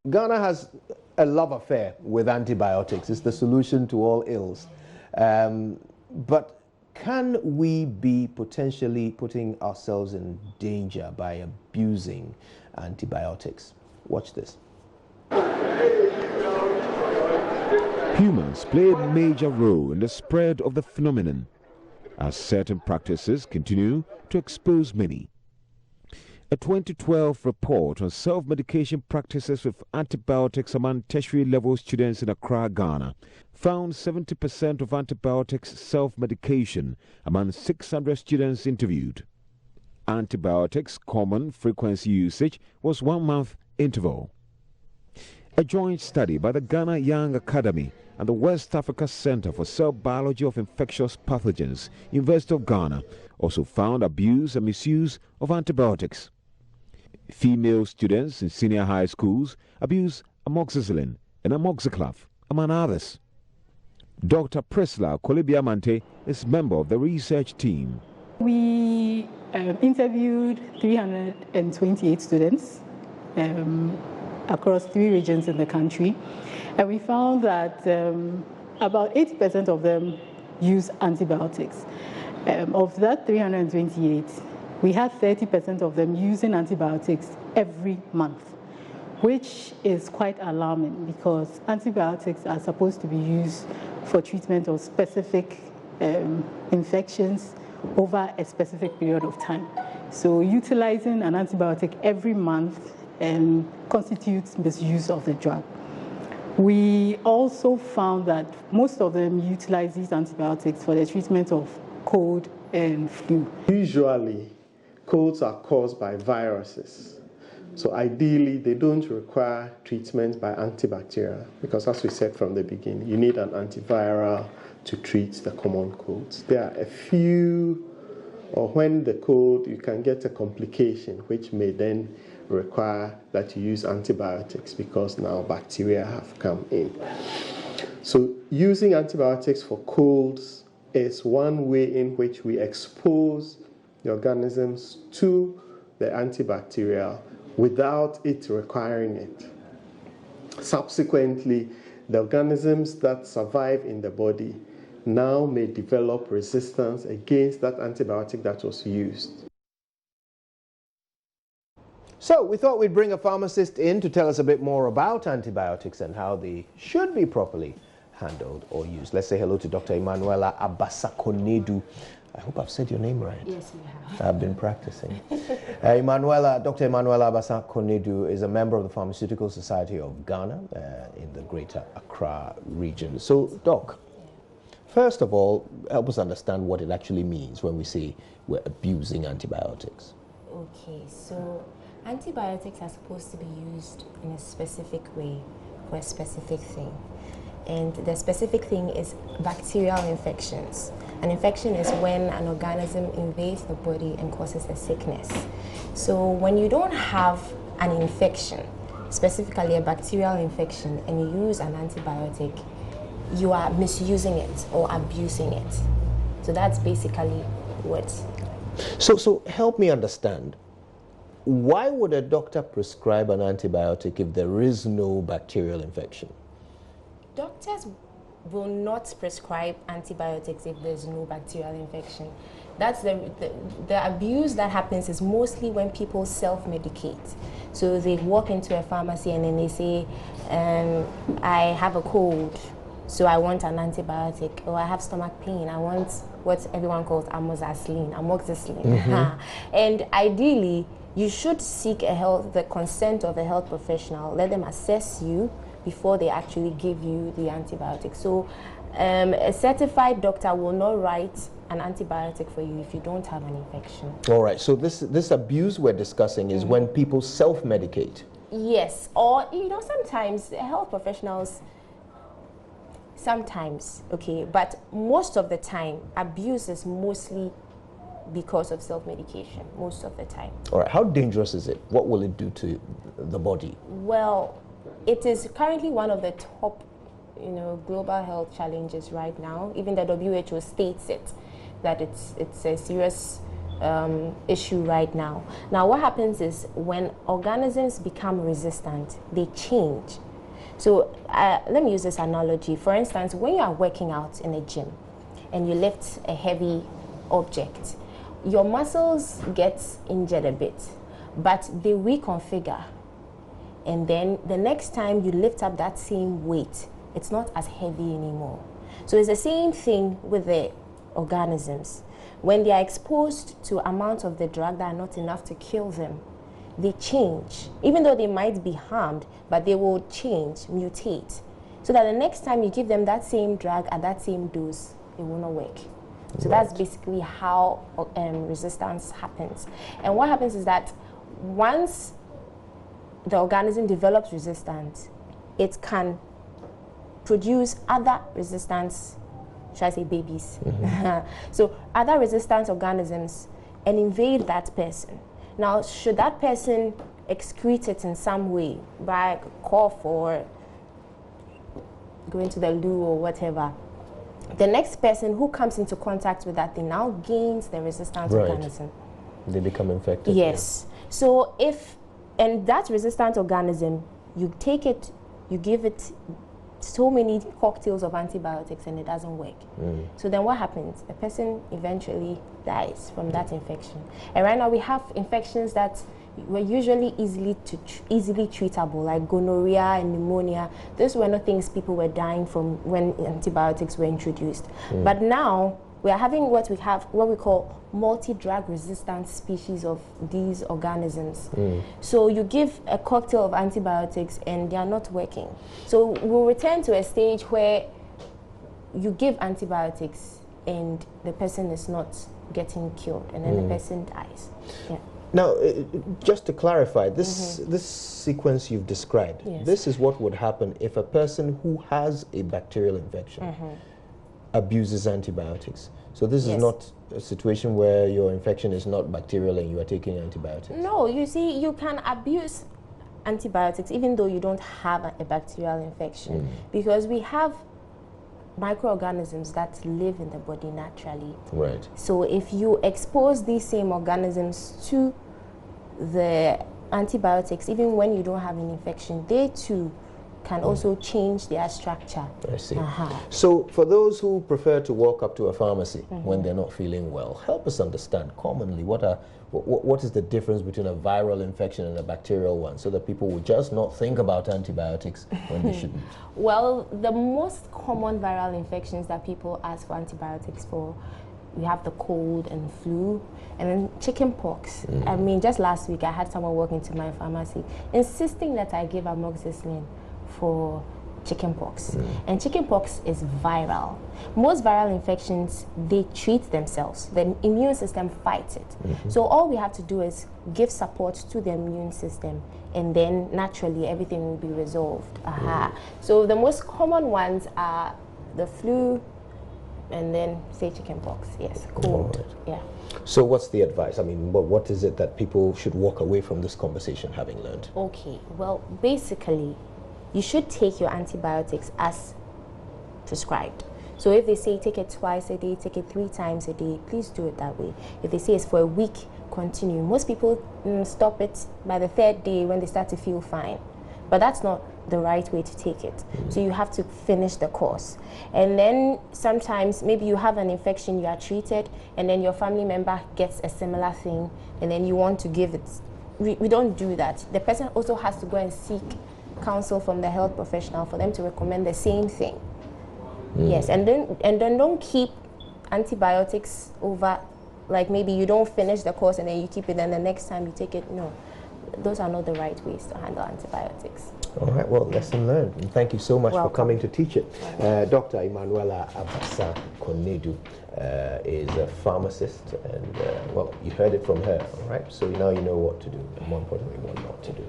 Ghana has a love affair with antibiotics. It's the solution to all ills. But can we be potentially putting ourselves in danger by abusing antibiotics? Watch this. Humans play a major role in the spread of the phenomenon, as certain practices continue to expose many. A 2012 report on self-medication practices with antibiotics among tertiary level students in Accra, Ghana, found 70% of antibiotics self-medication among 600 students interviewed. Antibiotics' common frequency usage was 1 month interval. A joint study by the Ghana Young Academy and the West Africa Center for Cell Biology of Infectious Pathogens, University of Ghana, also found abuse and misuse of antibiotics. Female students in senior high schools abuse amoxicillin and amoxiclav, among others. Dr. Priscilla Kolibiamante is member of the research team. We interviewed 328 students across 3 regions in the country, and we found that about 80% of them use antibiotics. Of that 328, we had 30% of them using antibiotics every month, which is quite alarming because antibiotics are supposed to be used for treatment of specific infections over a specific period of time. So utilizing an antibiotic every month constitutes misuse of the drug. We also found that most of them utilize these antibiotics for the treatment of cold and flu. Usually, colds are caused by viruses. So ideally, they don't require treatment by antibacterial because, as we said from the beginning, you need an antiviral to treat the common colds. There are a few, or when the cold, you can get a complication which may then require that you use antibiotics because now bacteria have come in. So using antibiotics for colds is one way in which we expose the organisms to the antibacterial without it requiring it. Subsequently, the organisms that survive in the body now may develop resistance against that antibiotic that was used. So we thought we'd bring a pharmacist in to tell us a bit more about antibiotics and how they should be properly handled or used. Let's say hello to Dr. Emmanuella Abassah-Konadu. I hope I've said your name right. Yes, you have. I've been practicing. Dr. Emmanuella Abassah-Konadu is a member of the Pharmaceutical Society of Ghana in the Greater Accra region. So, Doc, first of all, help us understand what it actually means when we say we're abusing antibiotics. Okay, so antibiotics are supposed to be used in a specific way for a specific thing. And the specific thing is bacterial infections. An infection is when an organism invades the body and causes a sickness. So when you don't have an infection, specifically a bacterial infection, and you use an antibiotic, you are misusing it or abusing it. So that's basically what. So help me understand. Why would a doctor prescribe an antibiotic if there is no bacterial infection? Doctors will not prescribe antibiotics if there's no bacterial infection. That's the abuse that happens is mostly when people self-medicate. So they walk into a pharmacy and then they say, I have a cold, so I want an antibiotic, or I have stomach pain, I want what everyone calls amoxicillin. And ideally, you should seek the consent of a health professional. Let them assess you before they actually give you the antibiotic. So a certified doctor will not write an antibiotic for you if you don't have an infection. All right, so this abuse we're discussing is when people self-medicate. Yes, or sometimes health professionals, okay, but most of the time abuse is mostly because of self-medication, most of the time. All right, how dangerous is it? What will it do to the body? Well, it is currently one of the top, global health challenges right now. Even the WHO states it, that it's a serious issue right now. Now, what happens is when organisms become resistant, they change. So let me use this analogy. For instance, when you are working out in a gym and you lift a heavy object, your muscles get injured a bit, but they reconfigure. And then the next time you lift up that same weight, it's not as heavy anymore. So it's the same thing with the organisms. When they are exposed to amounts of the drug that are not enough to kill them, they change. Even though they might be harmed, but they will change, mutate. So that the next time you give them that same drug at that same dose, it will not work. So that's basically how resistance happens. And what happens is that once the organism develops resistance, it can produce other resistance, should I say babies? So other resistance organisms and invade that person. Now, should that person excrete it in some way by cough or going to the loo or whatever, the next person who comes into contact with that thing now gains the resistance organism. They become infected. Yes. Yeah. So and that resistant organism, you take it, you give it so many cocktails of antibiotics and it doesn't work. So then what happens? The person eventually dies from that infection. And right now we have infections that were usually easily treatable, like gonorrhea and pneumonia. Those were not things people were dying from when antibiotics were introduced. But now we are having what we call multi-drug resistant species of these organisms. So you give a cocktail of antibiotics and they are not working. So we'll return to a stage where you give antibiotics and the person is not getting killed, and then the person dies. Yeah. Now, just to clarify, this sequence you've described, this is what would happen if a person who has a bacterial infection abuses antibiotics. So this is not a situation where your infection is not bacterial and you are taking antibiotics. No, you see, you can abuse antibiotics even though you don't have a bacterial infection, because we have microorganisms that live in the body naturally. Right. So if you expose these same organisms to the antibiotics, even when you don't have an infection, they too can also change their structure. I see. So for those who prefer to walk up to a pharmacy when they're not feeling well, help us understand commonly what is the difference between a viral infection and a bacterial one, so that people will just not think about antibiotics when they shouldn't. Well, the most common viral infections that people ask for antibiotics for, we have the cold and flu, and then chicken pox. I mean, just last week I had someone walk into my pharmacy insisting that I give amoxicillin for chicken pox. And chicken pox is viral. Most viral infections, they treat themselves. The immune system fights it. So all we have to do is give support to the immune system, and then naturally everything will be resolved. So the most common ones are the flu, and then say chicken pox. Yes, cold. Yeah. So what's the advice? I mean, what is it that people should walk away from this conversation having learned? Okay, well, basically, you should take your antibiotics as prescribed. So if they say take it twice a day, take it 3 times a day, please do it that way. If they say it's for a week, continue. Most people stop it by the 3rd day when they start to feel fine. But that's not the right way to take it. So you have to finish the course. And then sometimes maybe you have an infection, you are treated, and then your family member gets a similar thing, and then you want to give it. We don't do that. The person also has to go and seek counsel from the health professional for them to recommend the same thing. Yes, and then don't keep antibiotics over, like maybe you don't finish the course and then you keep it, and the next time you take it. No, those are not the right ways to handle antibiotics. All right, well, lesson learned. And thank you so much for coming to teach it. Dr. Emmanuella Abassah-Konadu is a pharmacist, and well, you heard it from her, all right? So now you know what to do, and more importantly, what not to do.